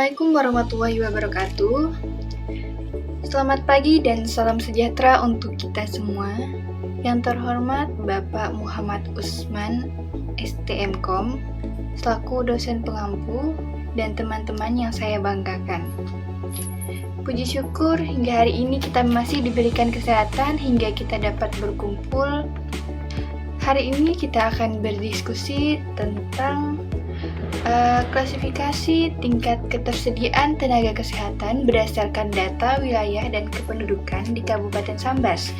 Assalamualaikum warahmatullahi wabarakatuh. Selamat pagi dan salam sejahtera untuk kita semua. Yang terhormat Bapak Muhammad Usman, STMKOM, selaku dosen pengampu dan teman-teman yang saya banggakan. Puji syukur hingga hari ini kita masih diberikan kesehatan hingga kita dapat berkumpul. Hari ini kita akan berdiskusi tentang klasifikasi tingkat ketersediaan tenaga kesehatan berdasarkan data wilayah dan kependudukan di Kabupaten Sambas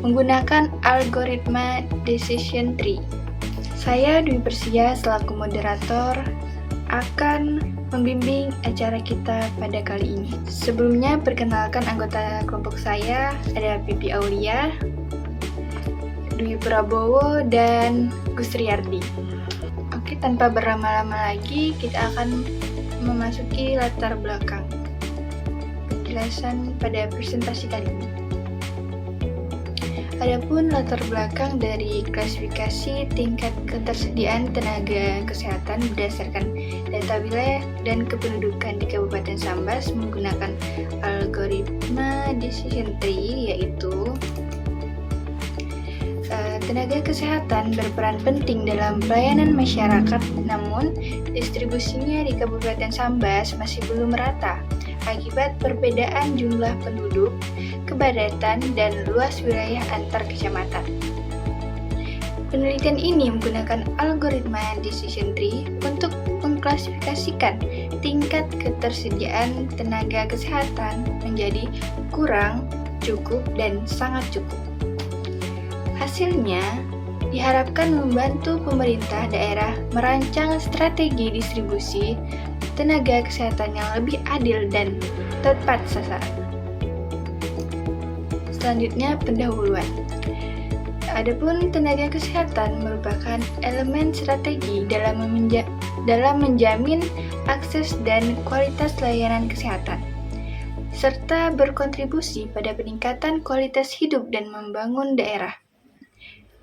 menggunakan algoritma decision tree. Saya Dwi Persia selaku moderator akan membimbing acara kita pada kali ini. Sebelumnya perkenalkan anggota kelompok saya, ada Pipi Aulia, Dwi Prabowo, dan Gus Riyardi. Oke, tanpa berlama-lama lagi, kita akan memasuki latar belakang penjelasan pada presentasi kali ini. Adapun latar belakang dari klasifikasi tingkat ketersediaan tenaga kesehatan berdasarkan data wilayah dan kependudukan di Kabupaten Sambas menggunakan algoritma decision tree, yaitu tenaga kesehatan berperan penting dalam pelayanan masyarakat, namun distribusinya di Kabupaten Sambas masih belum merata akibat perbedaan jumlah penduduk, kepadatan, dan luas wilayah antar kecamatan. Penelitian ini menggunakan algoritma decision tree untuk mengklasifikasikan tingkat ketersediaan tenaga kesehatan menjadi kurang, cukup, dan sangat cukup. Hasilnya, diharapkan membantu pemerintah daerah merancang strategi distribusi tenaga kesehatan yang lebih adil dan tepat sasaran. Selanjutnya, pendahuluan. Adapun tenaga kesehatan merupakan elemen strategi dalam menjamin akses dan kualitas layanan kesehatan, serta berkontribusi pada peningkatan kualitas hidup dan membangun daerah.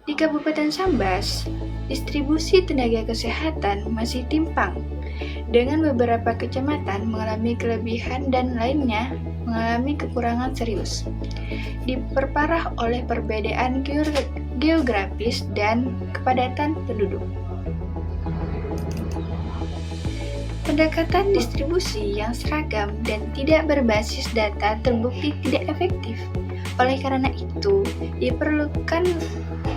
Di Kabupaten Sambas, distribusi tenaga kesehatan masih timpang, dengan beberapa kecamatan mengalami kelebihan dan lainnya mengalami kekurangan serius, diperparah oleh perbedaan geografis dan kepadatan penduduk. Pendekatan distribusi yang seragam dan tidak berbasis data terbukti tidak efektif. Oleh karena itu, diperlukan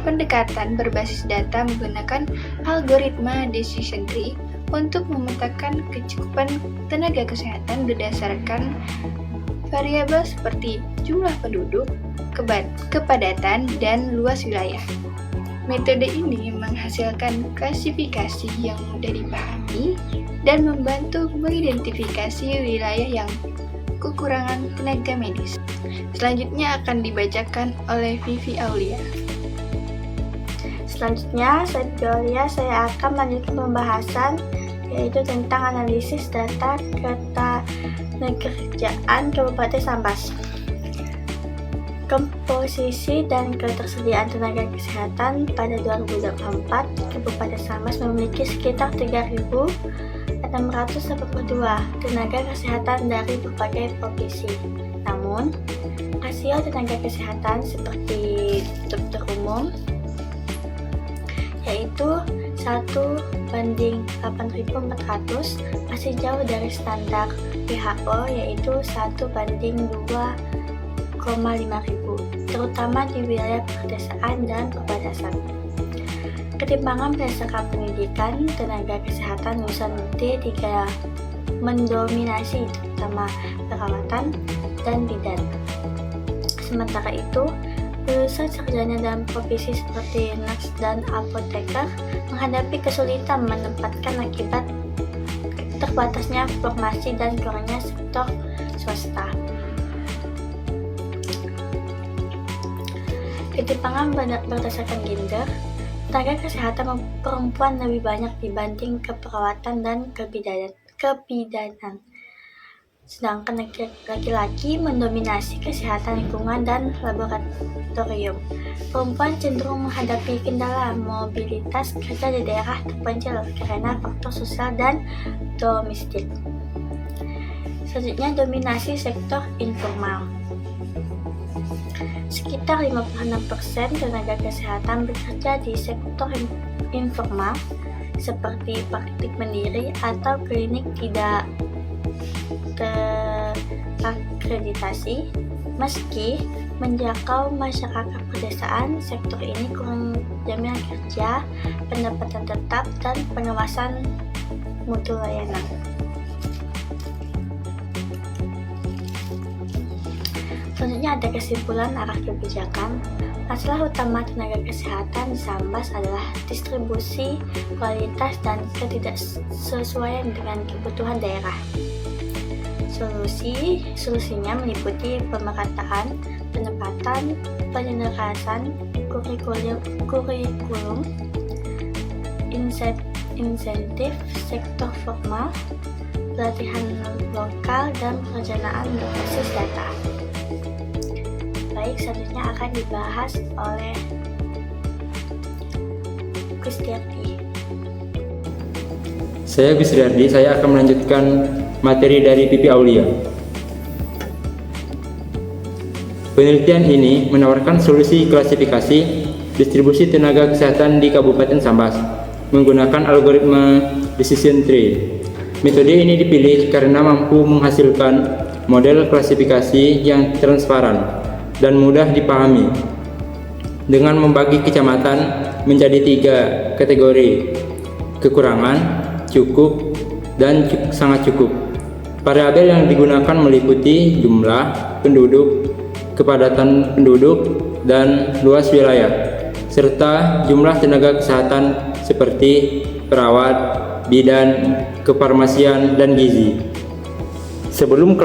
pendekatan berbasis data menggunakan algoritma decision tree untuk memetakan kecukupan tenaga kesehatan berdasarkan variabel seperti jumlah penduduk, kepadatan, dan luas wilayah. Metode ini menghasilkan klasifikasi yang mudah dipahami dan membantu mengidentifikasi wilayah yang kekurangan tenaga medis. Selanjutnya akan dibacakan oleh Vivi Aulia. Selanjutnya, saya akan melanjutkan pembahasan yaitu tentang analisis data ketenagakerjaan Kabupaten Sambas. Komposisi dan ketersediaan tenaga kesehatan pada 2024, Kabupaten Sambas memiliki sekitar 3.682 tenaga kesehatan dari berbagai provinsi. Namun, rasio tenaga kesehatan seperti dokter umum yaitu 1:8.400 masih jauh dari standar WHO yaitu 1:2,500, terutama di wilayah perdesaan dan perbatasan. Ketimpangan berdasarkan pendidikan tenaga kesehatan lulusan D3 mendominasi, terutama perawatan dan bidan. Sementara itu, lulusan sarjana dalam profesi seperti nurse dan apoteker menghadapi kesulitan menempatkan akibat terbatasnya formasi dan kurangnya sektor swasta. Ketimpangan berdasarkan gender, tenaga kesehatan perempuan lebih banyak dibanding keperawatan dan kebidanan. Sedangkan laki-laki mendominasi kesehatan lingkungan dan laboratorium. Perempuan cenderung menghadapi kendala mobilitas kerja di daerah terpencil karena faktor sosial dan domestik. Selanjutnya, dominasi sektor informal. Sekitar 56% tenaga kesehatan bekerja di sektor informal seperti praktik mandiri atau klinik tidak terakreditasi. Meski menjangkau masyarakat pedesaan, sektor ini kurang jaminan kerja, pendapatan tetap, dan pengawasan mutu layanan. Selanjutnya ada kesimpulan arah kebijakan. Masalah utama tenaga kesehatan di Sambas adalah distribusi, kualitas, dan ketidaksesuaian dengan kebutuhan daerah. Solusinya meliputi pemerataan, penempatan, penyelenggaraan kurikulum, insentif sektor formal, pelatihan lokal, dan perencanaan berbasis data. Baik, selanjutnya akan dibahas oleh Kustirdi. Saya Kustirdi, saya akan melanjutkan materi dari Pipi Aulia. Penelitian ini menawarkan solusi klasifikasi distribusi tenaga kesehatan di Kabupaten Sambas menggunakan algoritma decision tree. Metode ini dipilih karena mampu menghasilkan model klasifikasi yang transparan dan mudah dipahami dengan membagi kecamatan menjadi 3 kategori: kekurangan, cukup, dan sangat cukup. Variabel yang digunakan meliputi jumlah penduduk, kepadatan penduduk, dan luas wilayah, serta jumlah tenaga kesehatan seperti perawat, bidan, kefarmasian, dan gizi. Sebelum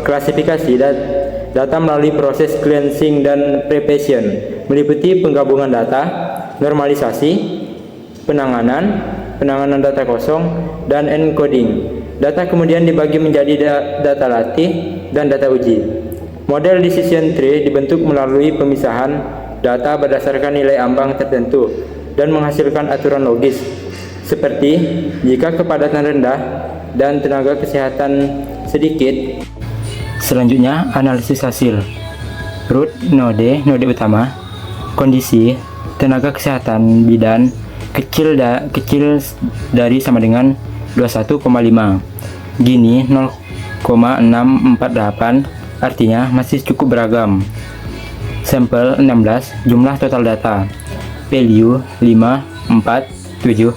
klasifikasi, data melalui proses cleansing dan preparation meliputi penggabungan data, normalisasi, penanganan data kosong, dan encoding. Data kemudian dibagi menjadi data latih dan data uji. Model decision tree dibentuk melalui pemisahan data berdasarkan nilai ambang tertentu dan menghasilkan aturan logis, seperti jika kepadatan rendah dan tenaga kesehatan sedikit. Selanjutnya, analisis hasil. Root node utama, kondisi tenaga kesehatan bidan kecil dari sama dengan 21,5. Gini 0,648, artinya masih cukup beragam. Sampel 16, jumlah total data. Value 5, 4, 7,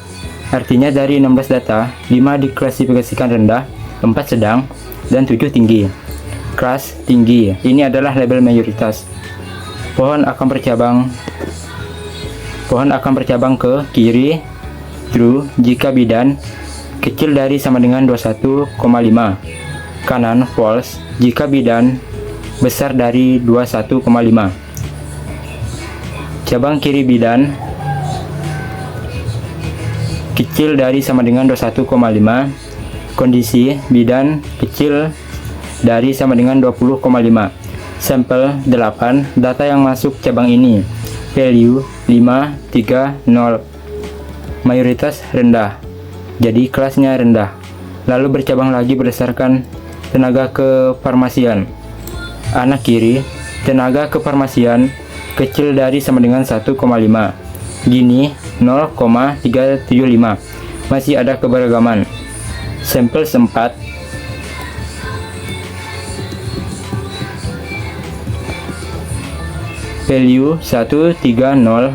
artinya dari 16 data, 5 diklasifikasikan rendah, 4 sedang, dan 7 tinggi. Kelas tinggi, ini adalah label mayoritas. Pohon akan bercabang ke kiri true jika bidan kecil dari sama dengan 21,5. Kanan false jika bidan besar dari 21,5. Cabang kiri bidan kecil dari sama dengan 21,5. Kondisi bidan kecil dari sama dengan 20,5. Sampel 8, data yang masuk cabang ini. Value 5, 3, 0. Mayoritas rendah, jadi kelasnya rendah. Lalu bercabang lagi berdasarkan tenaga kefarmasian. Anak kiri, tenaga kefarmasian kecil dari sama dengan 1,5. Gini 0,375. Masih ada keberagaman. Sampel 4, value 130,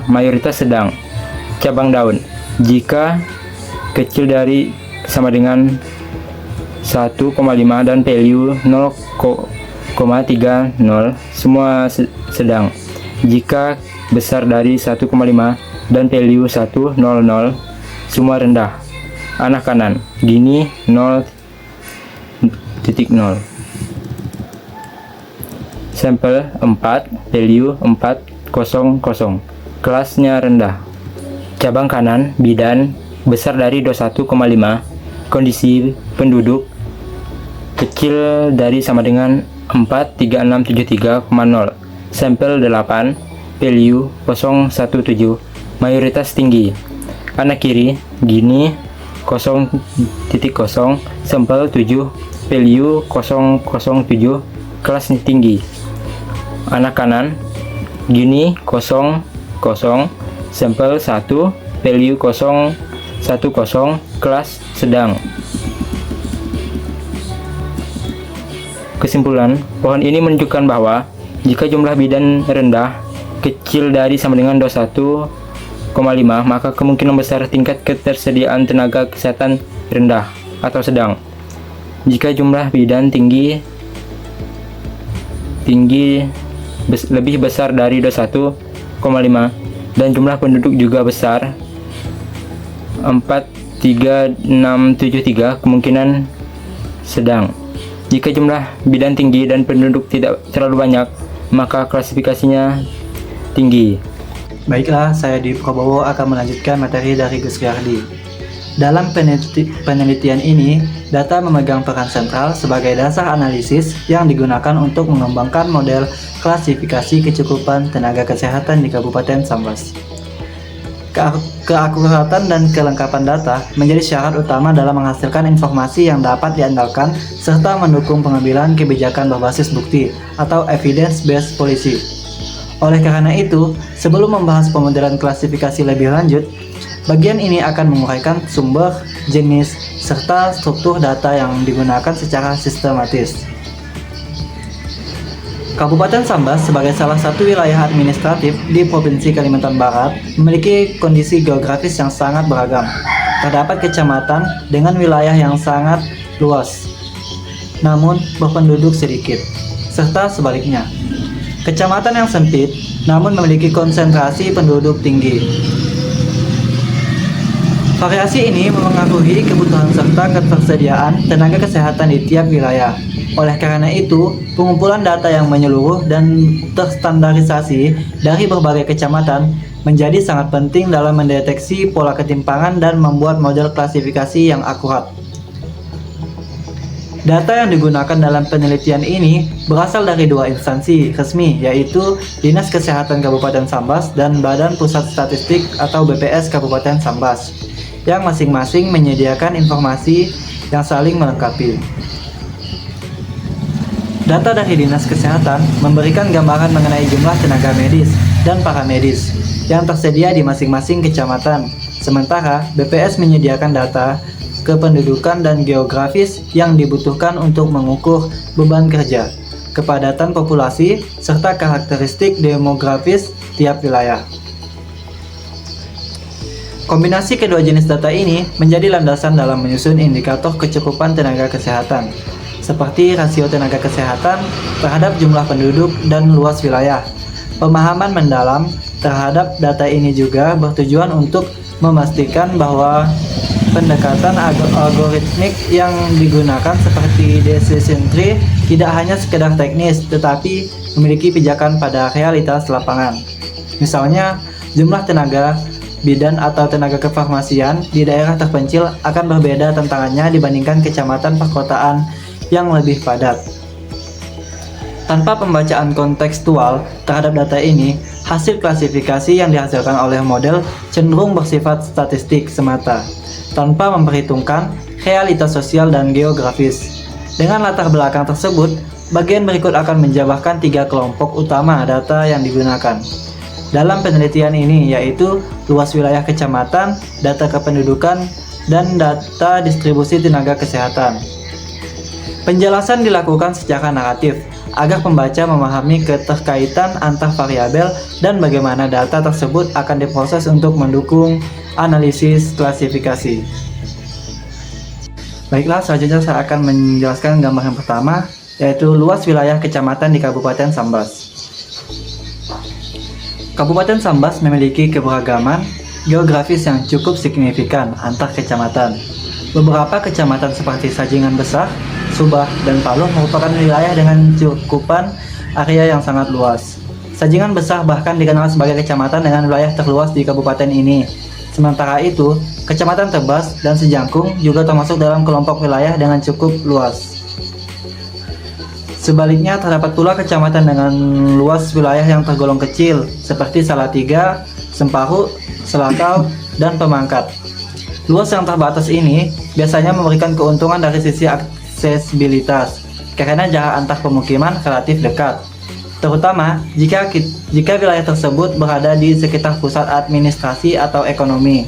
mayoritas sedang. Cabang daun, jika kecil dari sama dengan 1,5 dan value 0,30, semua sedang. Jika besar dari 1,5 dan value 100, semua rendah. Anak kanan, gini 0,0. Sampel 4, value 400, kelasnya rendah. Cabang kanan, bidan besar dari 21,5, kondisi penduduk kecil dari sama dengan 43673,0. Sampel 8, value 017, mayoritas tinggi. Anak kiri, gini 0,0, sampel 7, value 007 kelas tinggi. Anak kanan Gini 00 sampel 1 value 010 kelas sedang. Kesimpulan, pohon ini menunjukkan bahwa jika jumlah bidan rendah kecil dari sama dengan 21,5, maka kemungkinan besar tingkat ketersediaan tenaga kesehatan rendah atau sedang. Jika jumlah bidan tinggi lebih besar dari 21,5 dan jumlah penduduk juga besar 43673, kemungkinan sedang. Jika jumlah bidan tinggi dan penduduk tidak terlalu banyak, maka klasifikasinya tinggi. Baiklah, saya di Prabowo akan melanjutkan materi dari Gus Gardi. Dalam penelitian ini, data memegang peran sentral sebagai dasar analisis yang digunakan untuk mengembangkan model klasifikasi kecukupan tenaga kesehatan di Kabupaten Sambas. Keakuratan dan kelengkapan data menjadi syarat utama dalam menghasilkan informasi yang dapat diandalkan serta mendukung pengambilan kebijakan berbasis bukti atau evidence-based policy. Oleh karena itu, sebelum membahas pemodelan klasifikasi lebih lanjut, bagian ini akan menguraikan sumber, jenis, serta struktur data yang digunakan secara sistematis. Kabupaten Sambas sebagai salah satu wilayah administratif di Provinsi Kalimantan Barat memiliki kondisi geografis yang sangat beragam. Terdapat kecamatan dengan wilayah yang sangat luas, namun berpenduduk sedikit, serta sebaliknya. Kecamatan yang sempit, namun memiliki konsentrasi penduduk tinggi. Variasi ini memengaruhi kebutuhan serta ketersediaan tenaga kesehatan di tiap wilayah. Oleh karena itu, pengumpulan data yang menyeluruh dan terstandarisasi dari berbagai kecamatan menjadi sangat penting dalam mendeteksi pola ketimpangan dan membuat model klasifikasi yang akurat. Data yang digunakan dalam penelitian ini berasal dari dua instansi resmi, yaitu Dinas Kesehatan Kabupaten Sambas dan Badan Pusat Statistik atau BPS Kabupaten Sambas, yang masing-masing menyediakan informasi yang saling melengkapi. Data dari Dinas Kesehatan memberikan gambaran mengenai jumlah tenaga medis dan paramedis yang tersedia di masing-masing kecamatan, sementara BPS menyediakan data kependudukan dan geografis yang dibutuhkan untuk mengukur beban kerja, kepadatan populasi, serta karakteristik demografis tiap wilayah. Kombinasi kedua jenis data ini menjadi landasan dalam menyusun indikator kecukupan tenaga kesehatan, seperti rasio tenaga kesehatan terhadap jumlah penduduk dan luas wilayah. Pemahaman mendalam terhadap data ini juga bertujuan untuk memastikan bahwa pendekatan algoritmik yang digunakan seperti decision tree tidak hanya sekedar teknis, tetapi memiliki pijakan pada realitas lapangan. Misalnya, jumlah tenaga bidan atau tenaga kefarmasian di daerah terpencil akan berbeda tantangannya dibandingkan kecamatan perkotaan yang lebih padat. Tanpa pembacaan kontekstual terhadap data ini, hasil klasifikasi yang dihasilkan oleh model cenderung bersifat statistik semata, tanpa memperhitungkan realitas sosial dan geografis. Dengan latar belakang tersebut, bagian berikut akan menjabarkan 3 kelompok utama data yang digunakan dalam penelitian ini, yaitu luas wilayah kecamatan, data kependudukan, dan data distribusi tenaga kesehatan. Penjelasan dilakukan secara naratif agar pembaca memahami keterkaitan antar variabel dan bagaimana data tersebut akan diproses untuk mendukung analisis klasifikasi. Baiklah, selanjutnya saya akan menjelaskan gambar yang pertama, yaitu luas wilayah kecamatan di Kabupaten Sambas. Kabupaten Sambas memiliki keberagaman geografis yang cukup signifikan antar kecamatan. Beberapa kecamatan seperti Sajingan Besar, Subah, dan Paluh merupakan wilayah dengan cakupan area yang sangat luas. Sajingan Besar bahkan dikenal sebagai kecamatan dengan wilayah terluas di kabupaten ini. Sementara itu, Kecamatan Tebas dan Sejangkung juga termasuk dalam kelompok wilayah dengan cukup luas. Sebaliknya, terdapat pula kecamatan dengan luas wilayah yang tergolong kecil, seperti Salatiga, Sempahu, Selakau, dan Pemangkat. Luas yang terbatas ini biasanya memberikan keuntungan dari sisi aksesibilitas karena jarak antar pemukiman relatif dekat, terutama jika wilayah tersebut berada di sekitar pusat administrasi atau ekonomi.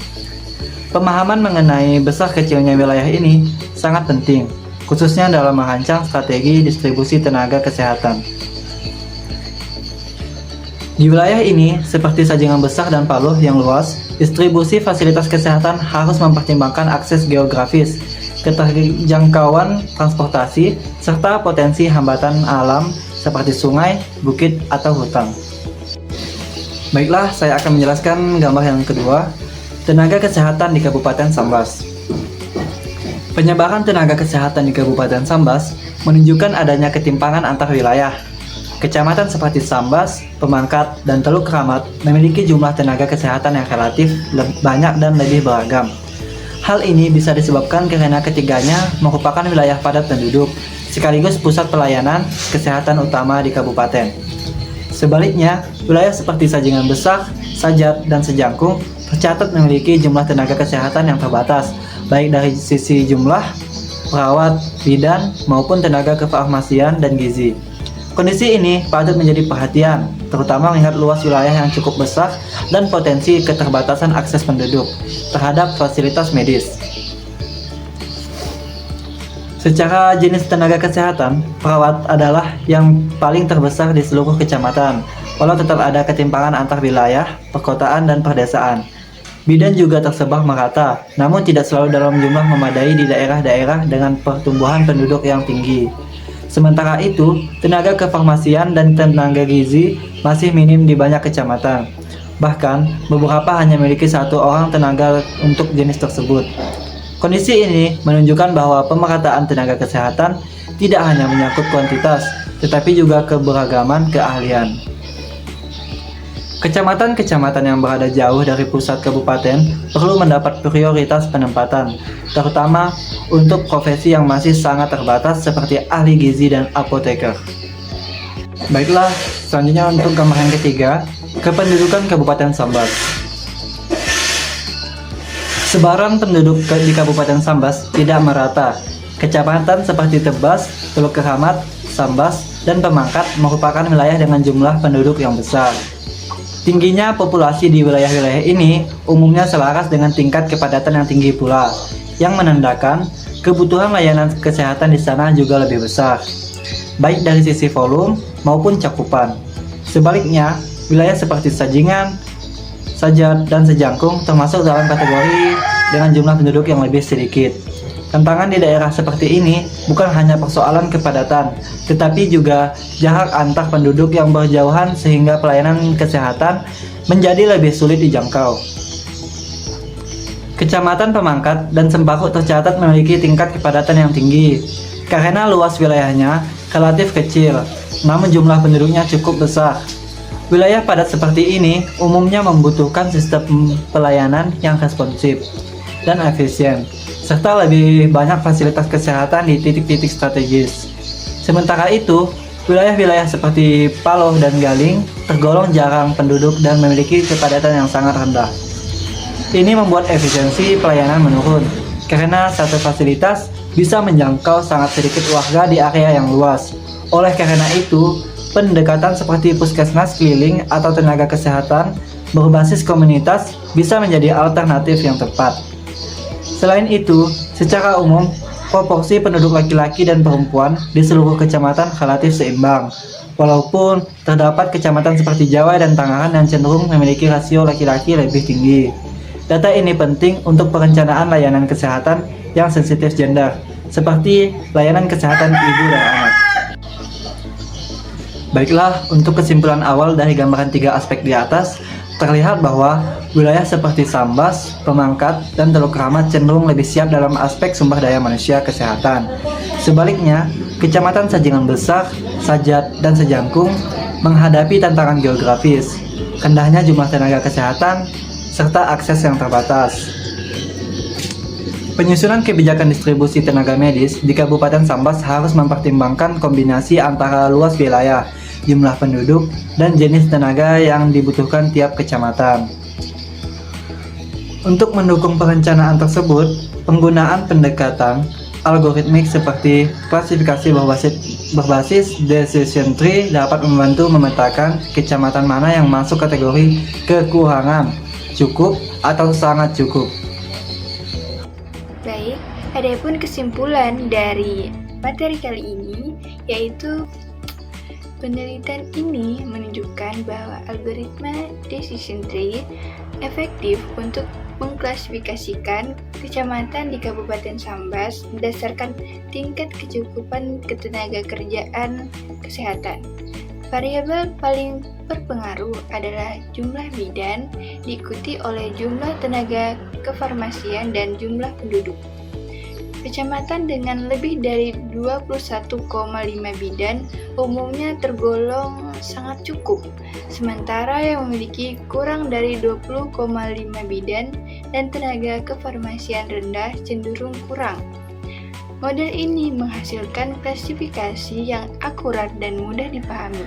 Pemahaman mengenai besar kecilnya wilayah ini sangat penting, khususnya dalam merancang strategi distribusi tenaga kesehatan. Di wilayah ini, seperti Sajingan Besar dan Paluh yang luas, distribusi fasilitas kesehatan harus mempertimbangkan akses geografis, keterjangkauan transportasi, serta potensi hambatan alam seperti sungai, bukit, atau hutan. Baiklah, saya akan menjelaskan gambar yang kedua, tenaga kesehatan di Kabupaten Sambas. Penyebaran tenaga kesehatan di Kabupaten Sambas menunjukkan adanya ketimpangan antar wilayah. Kecamatan seperti Sambas, Pemangkat, dan Teluk Kramat memiliki jumlah tenaga kesehatan yang relatif banyak dan lebih beragam. Hal ini bisa disebabkan karena ketiganya merupakan wilayah padat penduduk, sekaligus pusat pelayanan kesehatan utama di kabupaten. Sebaliknya, wilayah seperti Sajingan Besar, Sajat, dan Sejangkung tercatat memiliki jumlah tenaga kesehatan yang terbatas, baik dari sisi jumlah, perawat, bidan, maupun tenaga kefarmasian dan gizi. Kondisi ini patut menjadi perhatian, terutama melihat luas wilayah yang cukup besar dan potensi keterbatasan akses penduduk terhadap fasilitas medis. Secara jenis tenaga kesehatan, perawat adalah yang paling terbesar di seluruh kecamatan, walau tetap ada ketimpangan antar wilayah, perkotaan, dan perdesaan. Bidan juga tersebar merata, namun tidak selalu dalam jumlah memadai di daerah-daerah dengan pertumbuhan penduduk yang tinggi. Sementara itu, tenaga kefarmasian dan tenaga gizi masih minim di banyak kecamatan. Bahkan, beberapa hanya memiliki 1 orang tenaga untuk jenis tersebut. Kondisi ini menunjukkan bahwa pemerataan tenaga kesehatan tidak hanya menyangkut kuantitas, tetapi juga keberagaman keahlian. Kecamatan-kecamatan yang berada jauh dari pusat kabupaten perlu mendapat prioritas penempatan, terutama untuk profesi yang masih sangat terbatas seperti ahli gizi dan apoteker. Baiklah, selanjutnya untuk gambar yang ketiga, kependudukan Kabupaten Sambas. Sebaran penduduk di Kabupaten Sambas tidak merata. Kecamatan seperti Tebas, Teluk Kramat, Sambas, dan Pemangkat merupakan wilayah dengan jumlah penduduk yang besar. Tingginya populasi di wilayah-wilayah ini umumnya selaras dengan tingkat kepadatan yang tinggi pula, yang menandakan kebutuhan layanan kesehatan di sana juga lebih besar, baik dari sisi volume maupun cakupan. Sebaliknya, wilayah seperti Sajingan, Sajat, dan Sejangkung termasuk dalam kategori dengan jumlah penduduk yang lebih sedikit. Tantangan di daerah seperti ini bukan hanya persoalan kepadatan, tetapi juga jarak antar penduduk yang berjauhan sehingga pelayanan kesehatan menjadi lebih sulit dijangkau. Kecamatan Pemangkat dan Sembako tercatat memiliki tingkat kepadatan yang tinggi karena luas wilayahnya relatif kecil, namun jumlah penduduknya cukup besar. Wilayah padat seperti ini umumnya membutuhkan sistem pelayanan yang responsif dan efisien, serta lebih banyak fasilitas kesehatan di titik-titik strategis. Sementara itu, wilayah-wilayah seperti Paluh dan Galing tergolong jarang penduduk dan memiliki kepadatan yang sangat rendah. Ini membuat efisiensi pelayanan menurun, karena satu fasilitas bisa menjangkau sangat sedikit warga di area yang luas. Oleh karena itu, pendekatan seperti puskesmas keliling atau tenaga kesehatan berbasis komunitas bisa menjadi alternatif yang tepat. Selain itu, secara umum, proporsi penduduk laki-laki dan perempuan di seluruh kecamatan relatif seimbang, walaupun terdapat kecamatan seperti Jawa dan Tangerang yang cenderung memiliki rasio laki-laki lebih tinggi. Data ini penting untuk perencanaan layanan kesehatan yang sensitif gender, seperti layanan kesehatan ibu dan anak. Baiklah, untuk kesimpulan awal dari gambaran 3 aspek di atas, terlihat bahwa wilayah seperti Sambas, Pemangkat, dan Teluk Kramat cenderung lebih siap dalam aspek sumber daya manusia kesehatan. Sebaliknya, Kecamatan Sajingan Besar, Sajat, dan Sejangkung menghadapi tantangan geografis, rendahnya jumlah tenaga kesehatan, serta akses yang terbatas. Penyusunan kebijakan distribusi tenaga medis di Kabupaten Sambas harus mempertimbangkan kombinasi antara luas wilayah, jumlah penduduk, dan jenis tenaga yang dibutuhkan tiap kecamatan. Untuk mendukung perencanaan tersebut, penggunaan pendekatan algoritmik seperti klasifikasi berbasis decision tree dapat membantu memetakan kecamatan mana yang masuk kategori kekurangan, cukup, atau sangat cukup. Baik, adapun kesimpulan dari materi kali ini yaitu penelitian ini menunjukkan bahwa algoritma decision tree efektif untuk mengklasifikasikan kecamatan di Kabupaten Sambas berdasarkan tingkat kecukupan ketenaga kerjaan kesehatan. Variabel paling berpengaruh adalah jumlah bidan, diikuti oleh jumlah tenaga kefarmasian dan jumlah penduduk. Kecamatan dengan lebih dari 21,5 bidan umumnya tergolong sangat cukup, sementara yang memiliki kurang dari 20,5 bidan dan tenaga kefarmasian rendah cenderung kurang. Model ini menghasilkan klasifikasi yang akurat dan mudah dipahami,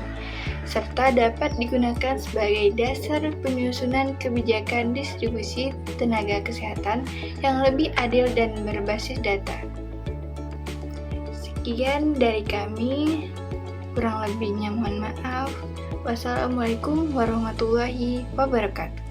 serta dapat digunakan sebagai dasar penyusunan kebijakan distribusi tenaga kesehatan yang lebih adil dan berbasis data. Sekian dari kami, kurang lebihnya mohon maaf. Wassalamualaikum warahmatullahi wabarakatuh.